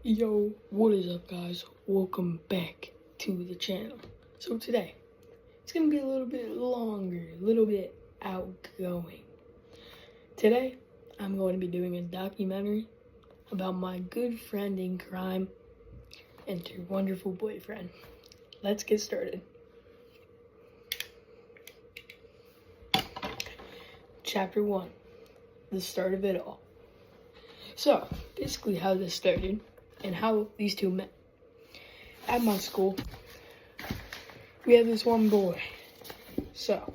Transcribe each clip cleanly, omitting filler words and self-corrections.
Yo, what is up, guys? Welcome back to the channel. So today, it's gonna be a little bit longer, a little bit outgoing. Today, I'm going to be doing a documentary about my good friend in crime and her wonderful boyfriend. Let's get started. Chapter 1, the start of it all. So, basically how this started and how these two met. At my school, we had this one boy. So,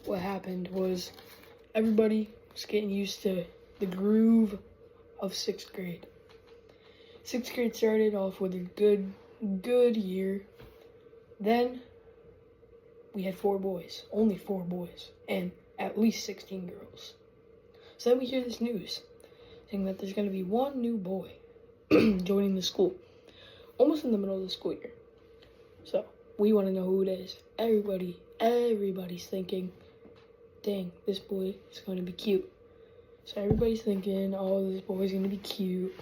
what happened was everybody was getting used to the groove of 6th grade. 6th grade started off with a good year. Then, we had 4 boys, only 4 boys, and at least 16 girls. So then we hear this news saying that there's going to be one new boy joining the school, almost in the middle of the school year. So we want to know who it is. Everybody's thinking, dang, this boy is going to be cute. So everybody's thinking, oh, this boy's going to be cute,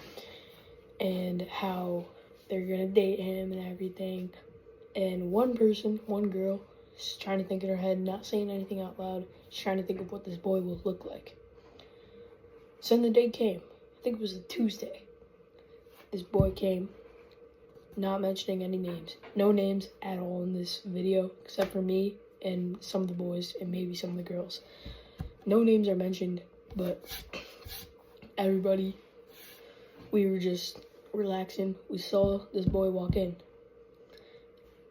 and how they're going to date him and everything. And one girl, is trying to think in her head, not saying anything out loud. She's trying to think of what this boy will look like. So then the day came. I think it was a Tuesday. This boy came, not mentioning any names. No names at all in this video, except for me and some of the boys and maybe some of the girls. No names are mentioned, but everybody, we were just relaxing. We saw this boy walk in,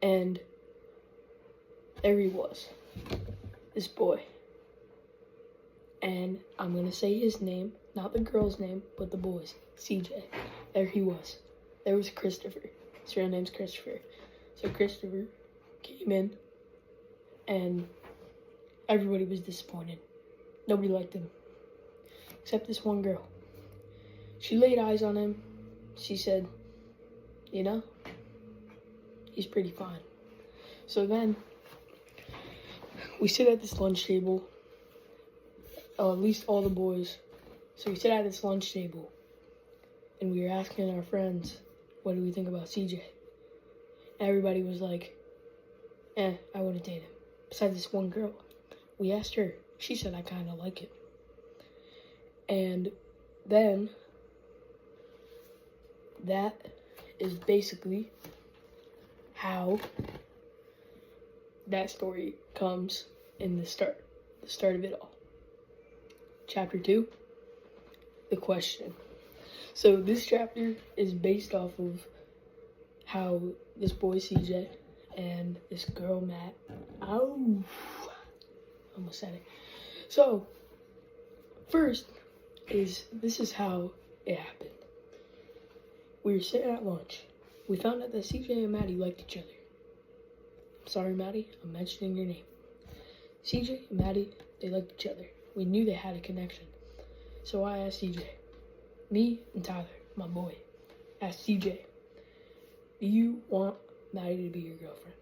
and there he was, this boy. And I'm gonna say his name, not the girl's name, but the boy's, CJ. There he was. There was Christopher. His real name's Christopher. So Christopher came in, and everybody was disappointed. Nobody liked him, except this one girl. She laid eyes on him. She said, you know, he's pretty fine. So then, we sit at this lunch table. At least all the boys. So we sit at this lunch table, and we were asking our friends, what do we think about CJ? And everybody was like, I wouldn't date him. Besides this one girl. We asked her. She said, I kind of like it. And then, that is basically how that story comes in the start of it all. Chapter 2, the question. So this chapter is based off of how this boy CJ and this girl Matt, almost said it. So first this is how it happened. We were sitting at lunch. We found out that CJ and Maddie liked each other. I'm sorry, Maddie, I'm mentioning your name. CJ and Maddie, they liked each other. We knew they had a connection. So I asked CJ, me and Tyler, my boy, asked CJ, do you want Maddie to be your girlfriend?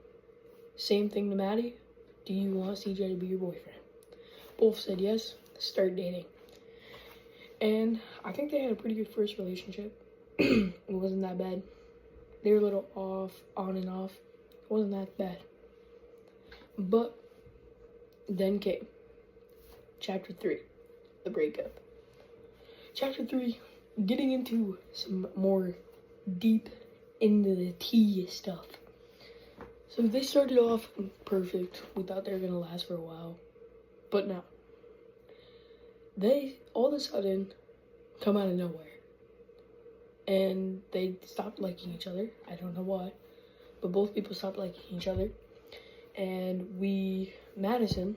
Same thing to Maddie, do you want CJ to be your boyfriend? Both said yes, start dating. And I think they had a pretty good first relationship. It wasn't that bad. They were a little off, on and off. It wasn't that bad. But then came Chapter 3, the breakup. Chapter 3, getting into some more deep into the tea stuff. So they started off perfect. We thought they were going to last for a while. But no. They, all of a sudden, come out of nowhere. And they stopped liking each other. I don't know why. But both people stopped liking each other. And Madison,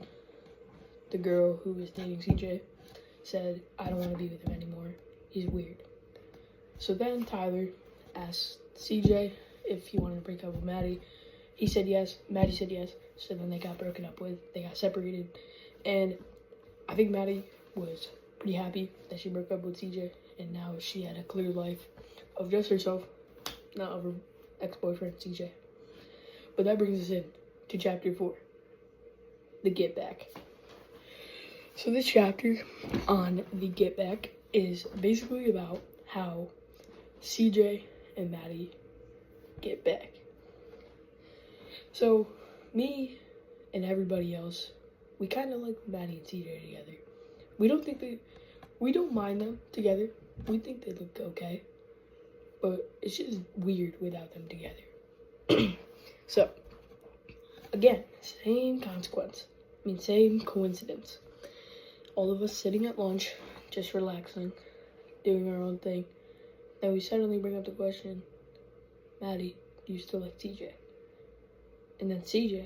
the girl who was dating CJ, said, I don't want to be with him anymore. He's weird. So then Tyler asked CJ if he wanted to break up with Maddie. He said yes. Maddie said yes. So then they got broken up with. They got separated. And I think Maddie was pretty happy that she broke up with CJ. And now she had a clear life of just herself, not of her ex-boyfriend CJ. But that brings us in to Chapter 4, the Get Back. So this chapter on the Get Back is basically about how CJ and Maddie get back. So me and everybody else, we kind of like Maddie and CJ together. We don't mind them together. We think they look okay, but it's just weird without them together. So again, same consequence. Same coincidence. All of us sitting at lunch, just relaxing, doing our own thing. Then we suddenly bring up the question, Maddie, do you still like CJ? And then CJ,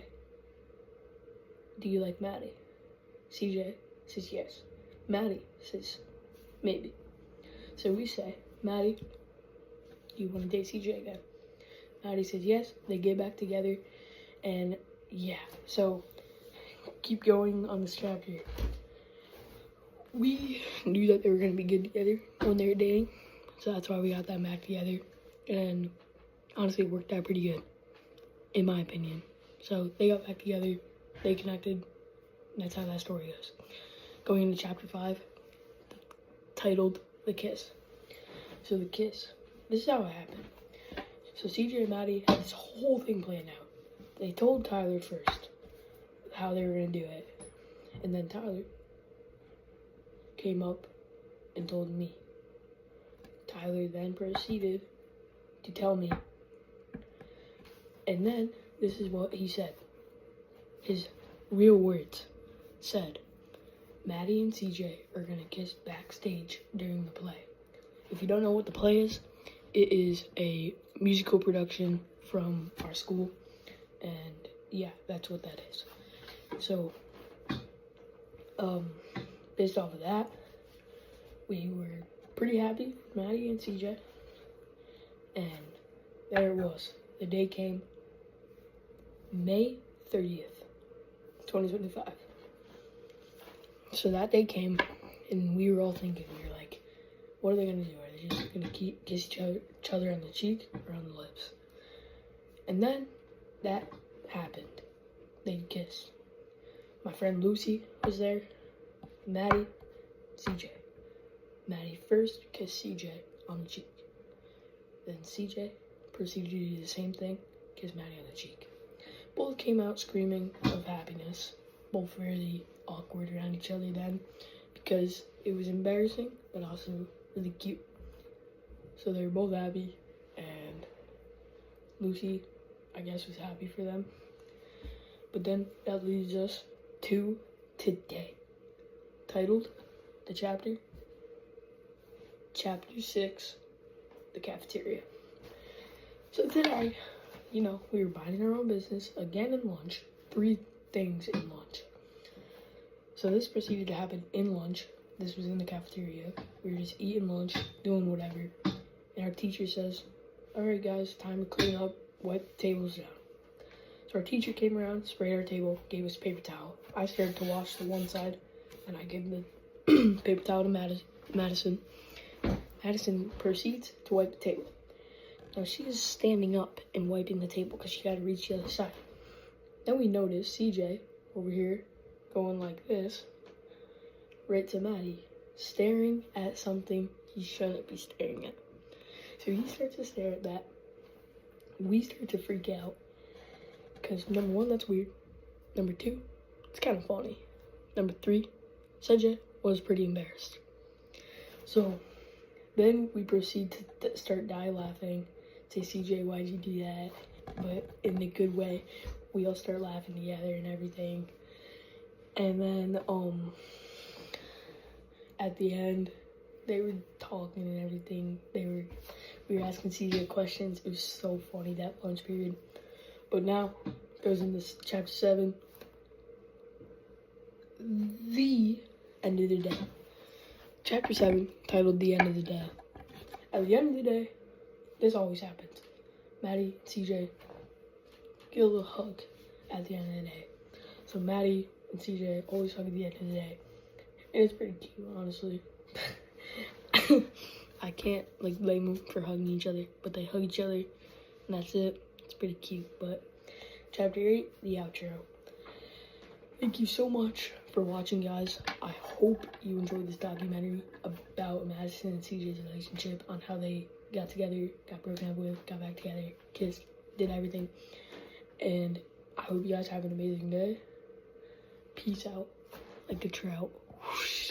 do you like Maddie? CJ says yes. Maddie says maybe. So we say, Maddie, do you want to date CJ again? Maddie says yes. They get back together. And yeah, so keep going on this chapter. We knew that they were going to be good together when they were dating. So that's why we got them back together. And honestly, it worked out pretty good, in my opinion. So they got back together. They connected. And that's how that story goes. Going into chapter 5, titled The Kiss. So the kiss. This is how it happened. So CJ and Maddie had this whole thing planned out. They told Tyler first how they were going to do it. And then Tyler came up and told me. Tyler then proceeded to tell me. And then this is what he said. His real words said, Maddie and CJ are going to kiss backstage during the play. If you don't know what the play is, it is a musical production from our school. And yeah, that's what that is. So, based off of that, we were pretty happy with Maddie and CJ. And there it was. The day came, May 30th, 2025. So that day came, and we were all thinking, we were like, what are they going to do? Are they just going to keep kiss each other on the cheek or on the lips? And then that happened. They kissed. My friend Lucy was there. Maddie, CJ. Maddie first kissed CJ on the cheek. Then CJ proceeded to do the same thing, kiss Maddie on the cheek. Both came out screaming of happiness. Both really awkward around each other then, because it was embarrassing, but also really cute. So they were both happy, and Lucy, I guess, was happy for them. But then that leads us to today, titled the chapter 6, the cafeteria. So today, we were minding our own business again in lunch. 3 things in lunch. So this proceeded to happen in lunch. This was in the cafeteria. We were just eating lunch, doing whatever. And our teacher says, all right, guys, time to clean up, wipe the tables down. So our teacher came around, sprayed our table, gave us paper towel. I started to wash the one side, and I gave the paper towel to Madison. Madison proceeds to wipe the table. Now she is standing up and wiping the table because she got to reach the other side. Then we notice CJ over here going like this, right to Maddie, staring at something he shouldn't be staring at. So he starts to stare at that. We start to freak out because number 1, that's weird. Number 2, it's kind of funny. Number 3, CJ was pretty embarrassed. So then we proceed to start die laughing. Say, CJ, why'd you do that? But in the good way. We all start laughing together and everything. And then, at the end, they were talking and everything. We were asking CJ questions. It was so funny, that lunch period. But now, goes into chapter 7. The end of the day. Chapter 7, titled The End of the Day. At the end of the day, this always happens. Maddie and CJ get a little hug at the end of the day. So Maddie and CJ always hug at the end of the day. And it's pretty cute, honestly. I can't, blame them for hugging each other, but they hug each other, and that's it. It's pretty cute. But chapter 8, the outro. Thank you so much for watching, guys. I hope you enjoyed this documentary about Madison and CJ's relationship, on how they got together, got broken up with, got back together, kissed, did everything. And I hope you guys have an amazing day. Peace out, like a trout. Whoosh.